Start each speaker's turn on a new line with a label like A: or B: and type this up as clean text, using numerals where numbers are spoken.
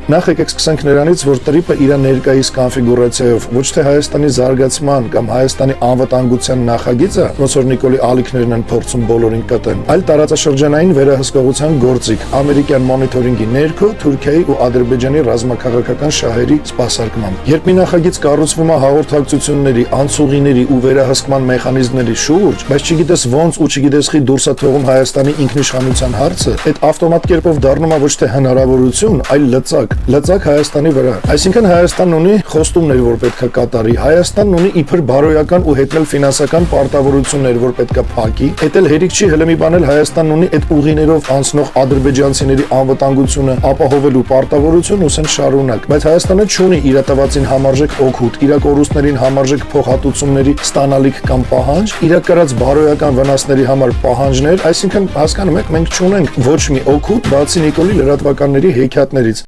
A: Նախ եկեք սկսենք նրանից, որ տրիպը իր ներկայիս կոնֆիգուրացիայով ոչ թե Հայաստանի զարգացման կամ Հայաստանի անվտանգության նախագիծը, ոնց որ Նիկոլի ալիքներն են փորձում բոլորին կտեն, այլ տարածաշրջանային վերահսկողության գործիք, ամերիկյան մոնիթորինգի ներքո Թուրքիայի ու Ադրբեջանի ռազմաքաղաքական շահերի սպասարկմամբ։ Երբ մի նախագիծ կառուցվում է հաղորդակցությունների, անցուղիների ու վերահսկման մեխանիզմների շուրջ, բայց չգիտես ոնց ու չգիտես խի դուրս է թողում Հայաստանի ինքնիշխանության հարցը, այդ ավտոմատ կերպով դառնում է ոչ թե հնարավորություն, այլ լծակ Հայաստանի վրա։ Այսինքն Հայաստանն ունի խոստումներ, որ պետք է կատարի, Հայաստանն ունի իբր բարոյական ու հետնել ֆինանսական պարտավորություններ, որ պետք է փակի, այդ էլ հերիք չի հենց մի բան էլ Հայաստանն ունի այդ ուղիներով անցնող ադրբեջանցիների անվտանգությունը ապահովելու պարտավորություն ու սեն շարունակ, բայց Հայաստանը չունի իր տվածին համարժեք օգուտ, իր կորուստներին համարժեք փոխհատուցումների ստանալիք կամ պահանջ, իր կրած բարոյական վնասների համար պահանջներ, այսինքն հասկանում եք, մենք չունենք ոչ մի օգուտ, բացի Նիկոլի լրատվականների հեքիաթներից։